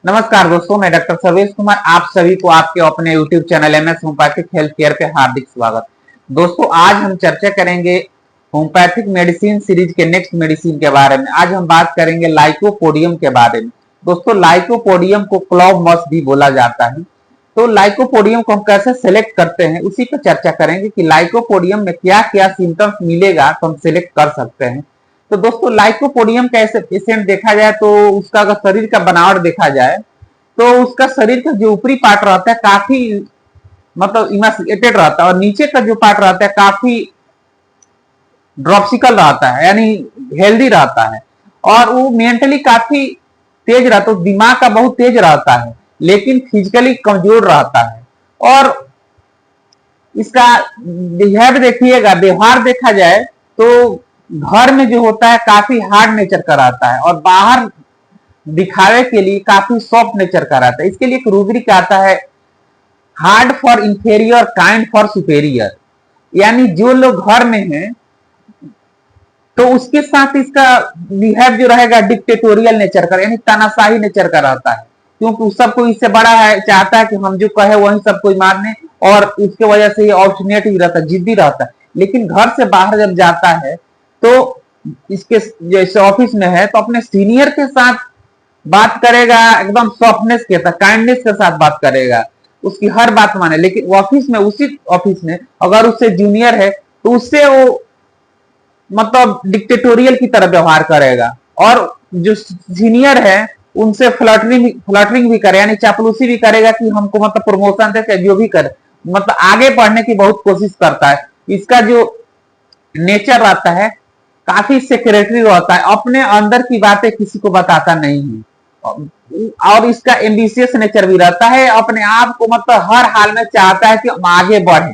नमस्कार दोस्तों, मैं डॉक्टर सर्वेश कुमार आप सभी को आपके अपने YouTube channel MS homeopathic health care पे हार्दिक स्वागत। दोस्तों, आज हम चर्चा करेंगे होम्योपैथिक मेडिसिन सीरीज के नेक्स्ट मेडिसिन के बारे में। आज हम बात करेंगे लाइकोपोडियम के बारे में। दोस्तों, लाइकोपोडियम को क्लॉव मस भी बोला जाता है। तो लाइकोपोडियम को हम कैसे सेलेक्ट करते हैं उसी पर चर्चा करेंगे कि लाइकोपोडियम में क्या क्या सिम्टम्स मिलेगा तो हम सिलेक्ट कर सकते हैं। तो दोस्तों, लाइकोपोडियम का ऐसे पेशेंट देखा जाए तो उसका अगर शरीर का बनावट देखा जाए तो उसका शरीर का जो ऊपरी पार्ट रहता है काफी मतलब इमासिएटेड रहता है और नीचे का जो पार्ट रहता है काफी ड्रॉप्सिकल रहता है, यानी हेल्दी रहता है और वो मेंटली काफी तेज रहता है, दिमाग का बहुत तेज रहता है लेकिन फिजिकली कमजोर रहता है। और इसका बिहेव देखिएगा, व्यवहार देखा जाए तो घर में जो होता है काफी हार्ड नेचर का रहता है और बाहर दिखावे के लिए काफी सॉफ्ट नेचर का रहता है। इसके लिए एक रूब्रिक आता है, hard for inferior, kind for superior. यानी जो लोग घर में हैं तो उसके साथ इसका बिहेव जो रहेगा डिक्टेटोरियल नेचर का, यानी तानाशाही नेचर का रहता है, क्योंकि सबको इससे बड़ा है, चाहता है कि हम जो कहे वही सब कोई माने और उसके वजह से ये ऑब्स्टिनेट भी रहता है, जिद्दी रहता है। लेकिन घर से बाहर जब जाता है तो इसके जैसे ऑफिस में है तो अपने सीनियर के साथ बात करेगा, एकदम सॉफ्टनेस के साथ, काइंडनेस के साथ बात करेगा, उसकी हर बात माने। लेकिन ऑफिस में, उसी ऑफिस में अगर उससे जूनियर है तो उससे वो मतलब डिक्टेटोरियल की तरह व्यवहार करेगा और जो सीनियर है उनसे फ्लटरिंग भी करे, यानी चापलूसी भी करेगा कि हमको मतलब प्रमोशन दे, जो भी करे, मतलब आगे बढ़ने की बहुत कोशिश करता है। इसका जो नेचर रहता है काफी सेक्रेटरी रहता है, अपने अंदर की बातें किसी को बताता नहीं है और इसका एम्बिशियस नेचर भी रहता है, अपने आप को मतलब हर हाल में चाहता है कि हम आगे बढ़े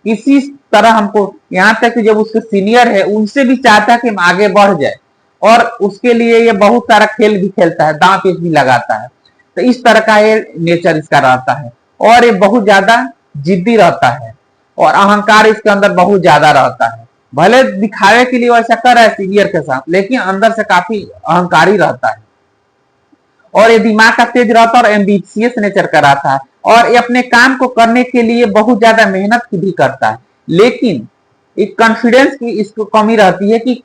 किसी तरह। हमको यहाँ तक कि जब उसके सीनियर है उनसे भी चाहता है कि हम आगे बढ़ जाए और उसके लिए ये बहुत सारा खेल भी खेलता है, दांव पेच भी लगाता है। तो इस तरह का ये नेचर इसका रहता है और ये बहुत ज्यादा जिद्दी रहता है और अहंकार इसके अंदर बहुत ज्यादा रहता है। भले दिखावे के लिए वैसा कर रहा है सीनियर के साथ, लेकिन अंदर से काफी अहंकारी रहता है और ये दिमाग का तेज रहता है और एम्बिशियस नेचर का रहता है और ये अपने काम को करने के लिए बहुत ज्यादा मेहनत भी करता है। लेकिन एक कॉन्फिडेंस की इसको कमी रहती है कि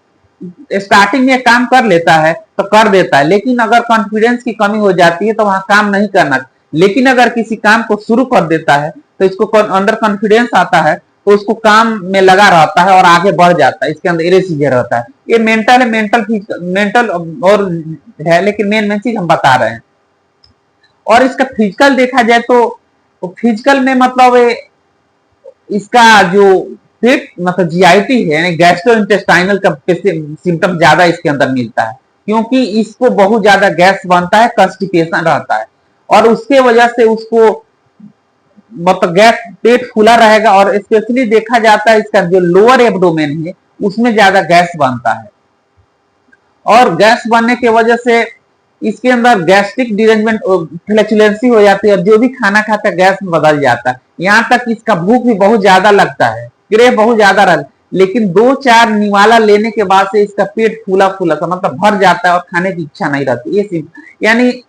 स्टार्टिंग में काम कर लेता है तो कर देता है, लेकिन अगर कॉन्फिडेंस की कमी हो जाती है तो वहां काम नहीं करना। लेकिन अगर किसी काम को शुरू कर देता है तो इसको अंदर कॉन्फिडेंस आता है तो उसको काम में लगा रहता है और आगे बढ़ जाता है। इसके अंदर इरेसीजर रहता है। ये मेंटल है, मेंटल और है, लेकिन मेन चीज हम बता रहे हैं। और इसका फिजिकल देखा जाए तो फिजिकल में मतलब इसका जो पेट मतलब जीआईटी है, यानी गैस्ट्रो इंटेस्टाइनल का सिम्टम ज्यादा इसके अंदर मिलता है, क्योंकि इसको बहुत ज्यादा गैस बनता है, कंस्टिपेशन रहता है और उसके वजह से उसको मतलब गैस, पेट फूला रहेगा और स्पेशली देखा जाता है इसका जो लोअर एब्डोमेन है उसमें ज्यादा गैस बनता है और गैस बनने की वजह से इसके अंदर गैस्ट्रिक डिरेंजमेंट, फ्लैचुलेंसी हो जाती है और जो भी खाना खाता है गैस में बदल जाता है। यहाँ तक इसका भूख भी बहुत ज्यादा लगता है, क्रेव बहुत ज्यादा रहता है, लेकिन 2-4 निवाला लेने के बाद से इसका पेट फूला फूला सा मतलब भर जाता है और खाने की इच्छा नहीं रहती। ये यानी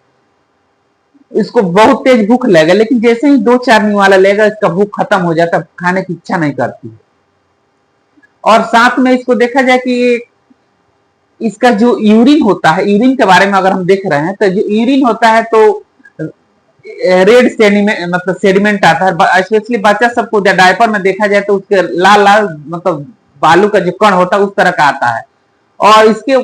इसको बहुत तेज भूख लगेगा, लेकिन जैसे ही 2-4 निवाला लेगा इसका भूख खत्म हो जाता है, खाने की इच्छा नहीं करती। और साथ में इसको देखा जाए कि इसका जो यूरिन होता है, यूरिन के बारे में अगर हम देख रहे हैं तो जो यूरिन होता है तो रेड सेडिमेंट मतलब सेडिमेंट आता है, स्पेशली बच्चा सबको डायपर में देखा जाए तो उसके लाल लाल मतलब बालू का जो कण होता है उस तरह का आता है। और इसके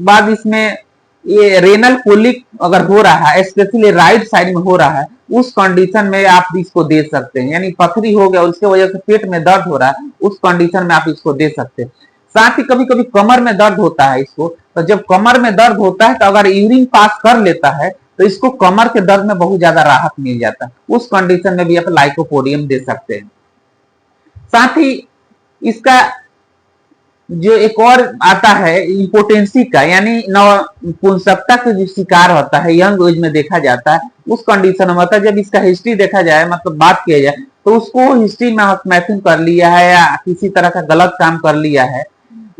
बाद इसमें ये रेनल कोलिक अगर हो रहा है, स्पेशली राइट साइड में हो रहा है, उस कंडीशन में आप इसको दे सकते हैं। यानी पथरी हो गया उसके वजह से पेट में दर्द हो रहा है, उस कंडीशन में आप इसको दे सकते हैं। साथ ही कभी कभी कमर में दर्द होता है इसको, तो जब कमर में दर्द होता है तो अगर यूरिन पास कर लेता है तो इसको कमर के दर्द में बहुत ज्यादा राहत मिल जाता है, उस कंडीशन में भी आप लाइकोपोडियम दे सकते हैं। साथ ही इसका जो एक और आता है इम्पोटेंसी का, यानी नपुंसकता का जो शिकार होता है, यंग एज में देखा जाता है, उस कंडीशन में होता है। जब इसका हिस्ट्री देखा जाए, मतलब बात किया जाए तो उसको हिस्ट्री में स्मैशिंग कर लिया है या किसी तरह का गलत काम कर लिया है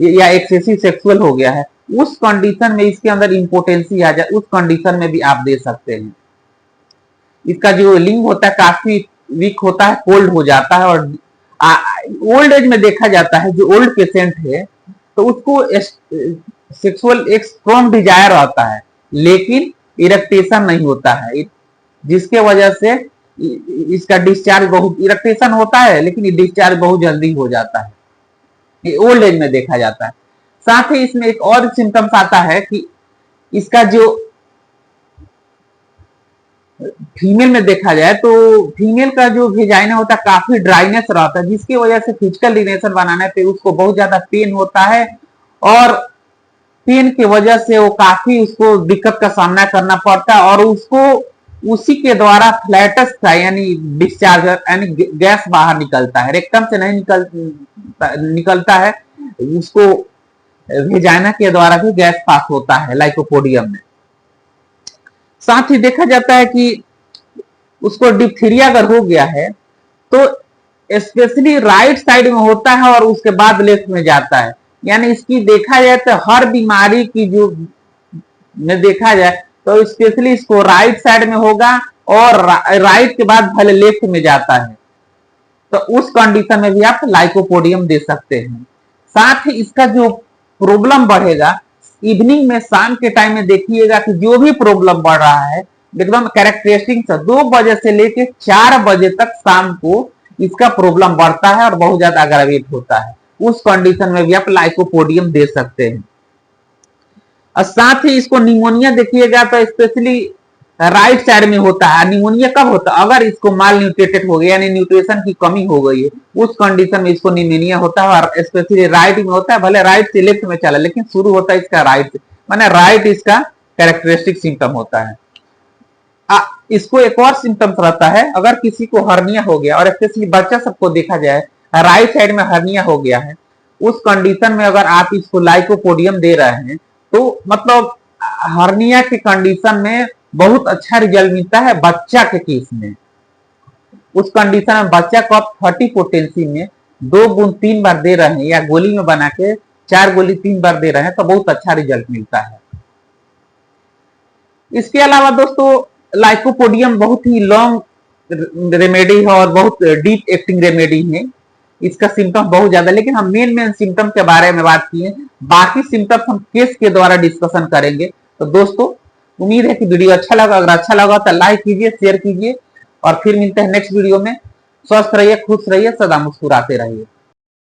या एक्सेसिव सेक्सुअल हो गया है, उस कंडीशन में इसके अंदर इम्पोर्टेंसी आ जाए, उस कंडीशन में भी आप दे सकते हैं। इसका जो लिंग होता है काफी वीक होता है, कोल्ड हो जाता है। और ओल्ड एज में देखा जाता है जो ओल्ड पेशेंट है तो उसको सेक्सुअल एक स्ट्रॉन्ग डिजायर आता है लेकिन इरेक्टेशन नहीं होता है, जिसके वजह से इसका डिस्चार्ज बहुत, इरेक्टेशन होता है लेकिन डिस्चार्ज बहुत जल्दी हो जाता है, ये ओल्ड एज में देखा जाता है। साथ ही इसमें एक और सिम्टम्स आता है कि इसका जो फीमेल में देखा जाए तो फीमेल का जो वेजाइना होता है काफी ड्राइनेस रहता है, जिसकी वजह से फिजिकल रिलेशन बनाने पे उसको बहुत ज्यादा पेन होता है और पेन की वजह से वो काफी उसको दिक्कत का सामना करना पड़ता है और उसको उसी के द्वारा फ्लैटस यानी डिस्चार्जर यानी गैस बाहर निकलता है, रेक्टम से नहीं निकलता है, उसको वेजाइना के द्वारा भी गैस पास होता है लाइकोपोडियम में। साथ ही देखा जाता है कि उसको डिप्थीरिया अगर हो गया है तो स्पेशली राइट साइड में होता है और उसके बाद लेफ्ट में जाता है, यानी इसकी देखा जाए तो हर बीमारी की जो में देखा जाए तो स्पेशली इसको राइट साइड में होगा और राइट के बाद भले लेफ्ट में जाता है, तो उस कंडीशन में भी आप लाइकोपोडियम दे सकते हैं। साथ ही इसका जो प्रॉब्लम बढ़ेगा इवनिंग में, शाम के टाइम में देखिएगा कि जो भी प्रॉब्लम बढ़ रहा है एकदम कैरेक्टरिस्टिक 2 बजे से लेके 4 बजे तक शाम को इसका प्रॉब्लम बढ़ता है और बहुत ज्यादा अग्रवेट होता है, उस कंडीशन में भी आप लाइकोपोडियम दे सकते हैं। और साथ ही इसको निमोनिया देखिएगा तो स्पेशली राइट साइड में होता है। निमोनिया कब होता है? अगर इसको माल न्यूट्रिएटेड हो गया यानी न्यूट्रिशन की कमी हो गई है, उस कंडीशन में इसको निमोनिया होता है और स्पेशली राइट में होता है, भले राइट से लेफ्ट में चला लेकिन शुरू होता है इसका राइट से, माने राइट इसका कैरेक्टरिस्टिक सिम्टम होता है। इसको एक और सिम्टम्स रहता है, अगर किसी को हर्निया हो गया और स्पेशली बच्चा सबको देखा जाए राइट साइड में हर्निया हो गया है, उस कंडीशन में अगर आप इसको लाइकोपोडियम दे रहे हैं तो मतलब हर्निया की कंडीशन में बहुत अच्छा रिजल्ट मिलता है बच्चा के केस में। उस कंडीशन में बच्चा को आप 30 पोटेंसी में 2 बूंद 3 बार दे रहे हैं या गोली में बना के 4 गोली 3 बार दे रहे हैं तो बहुत अच्छा रिजल्ट मिलता है। इसके अलावा दोस्तों लाइकोपोडियम बहुत ही लॉन्ग रेमेडी है और बहुत डीप एक्टिंग रेमेडी है, इसका सिम्टम बहुत ज्यादा, लेकिन हम मेन सिम्टम के बारे में बात किए, बाकी सिम्टम्स हम केस के द्वारा डिस्कशन करेंगे। तो दोस्तों उम्मीद है कि वीडियो अच्छा लगा, अगर अच्छा लगा तो लाइक कीजिए, शेयर कीजिए और फिर मिलते हैं नेक्स्ट वीडियो में। स्वस्थ रहिए, खुश रहिए, सदा मुस्कुराते रहिए।